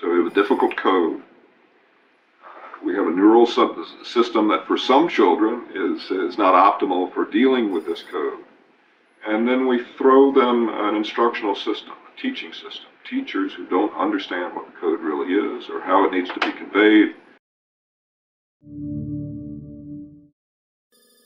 So we have a difficult code. We have a neural system that for some children is not optimal for dealing with this code. And then we throw them an instructional system, a teaching system, teachers who don't understand what the code really is or how it needs to be conveyed.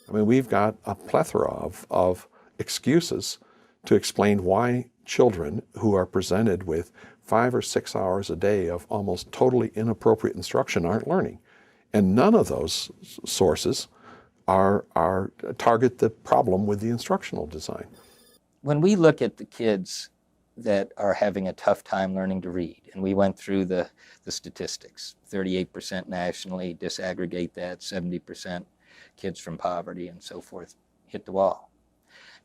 I mean, we've got a plethora of excuses to explain why children who are presented with 5 or 6 hours a day of almost totally inappropriate instruction aren't learning. And none of those sources are target the problem with the instructional design. When we look at the kids that are having a tough time learning to read, and we went through the statistics, 38% nationally, disaggregate that, 70% kids from poverty and so forth, hit the wall.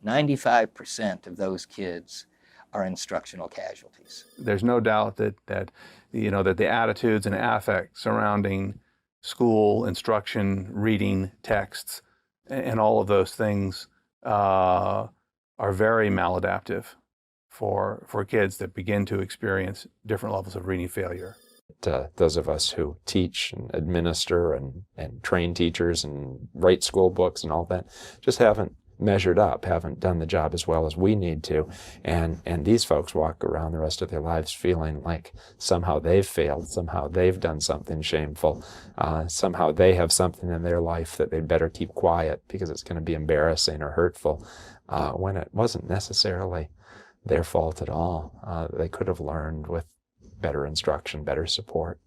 95% of those kids are instructional casualties. There's no doubt that the attitudes and affect surrounding school instruction, reading, texts, and all of those things are very maladaptive for kids that begin to experience different levels of reading failure. Those of us who teach and administer and train teachers and write school books and all that just haven't measured up, haven't done the job as well as we need to. And these folks walk around the rest of their lives feeling like somehow they've failed, somehow they've done something shameful, somehow they have something in their life that they'd better keep quiet because it's going to be embarrassing or hurtful, when it wasn't necessarily their fault at all. They could have learned with better instruction, better support.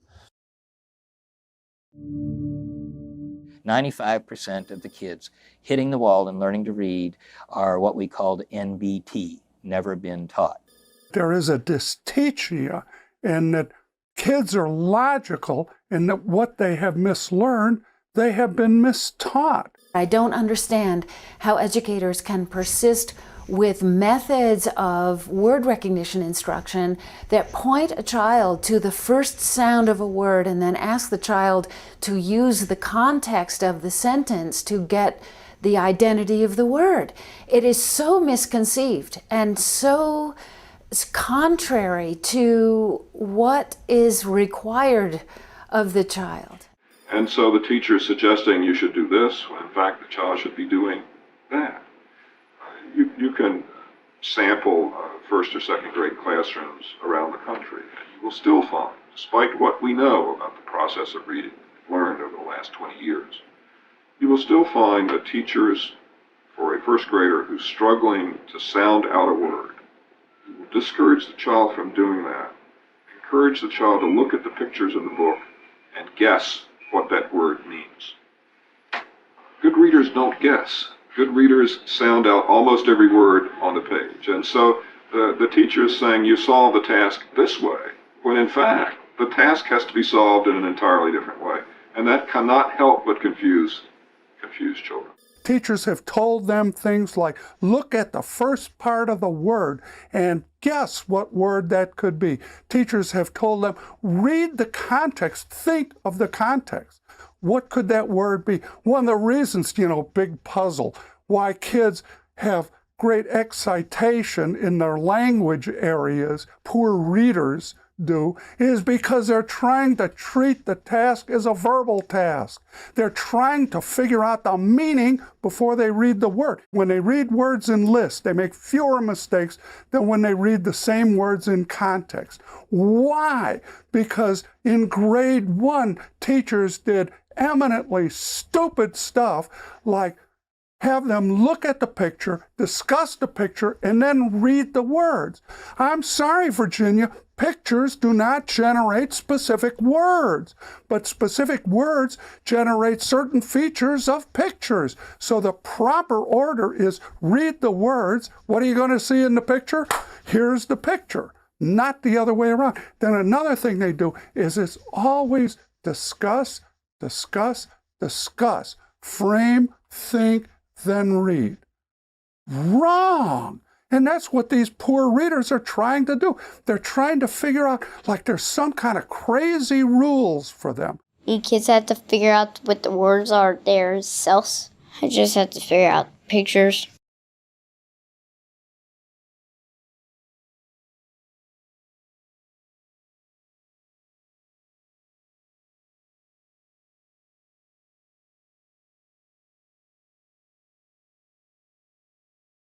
95% of the kids hitting the wall and learning to read are what we called NBT, never been taught. There is a dysteachia in that kids are logical and that what they have mislearned, they have been mistaught. I don't understand how educators can persist with methods of word recognition instruction that point a child to the first sound of a word and then ask the child to use the context of the sentence to get the identity of the word. It is so misconceived and so contrary to what is required of the child. And so the teacher is suggesting you should do this, when in fact the child should be doing that. You can sample first or second grade classrooms around the country, and you will still find, despite what we know about the process of reading learned over the last 20 years, you will still find that teachers, for a first grader who's struggling to sound out a word, will discourage the child from doing that, encourage the child to look at the pictures of the book and guess what that word means. Good readers don't guess. Good readers sound out almost every word on the page. And so the teacher is saying you solve the task this way, when in fact the task has to be solved in an entirely different way. And that cannot help but confuse children. Teachers have told them things like, look at the first part of the word and guess what word that could be. Teachers have told them, read the context, think of the context. What could that word be? One of the reasons, big puzzle, why kids have great excitation in their language areas, poor readers do, is because they're trying to treat the task as a verbal task. They're trying to figure out the meaning before they read the word. When they read words in lists, they make fewer mistakes than when they read the same words in context. Why? Because in grade 1, teachers did eminently stupid stuff like have them look at the picture, discuss the picture, and then read the words. I'm sorry, Virginia, pictures do not generate specific words, but specific words generate certain features of pictures. So the proper order is read the words. What are you going to see in the picture? Here's the picture, not the other way around. Then another thing they do is it's always discuss, discuss, discuss. Frame, think, then read. Wrong. And that's what these poor readers are trying to do. They're trying to figure out, like there's some kind of crazy rules for them. You kids have to figure out what the words are themselves. I just have to figure out pictures.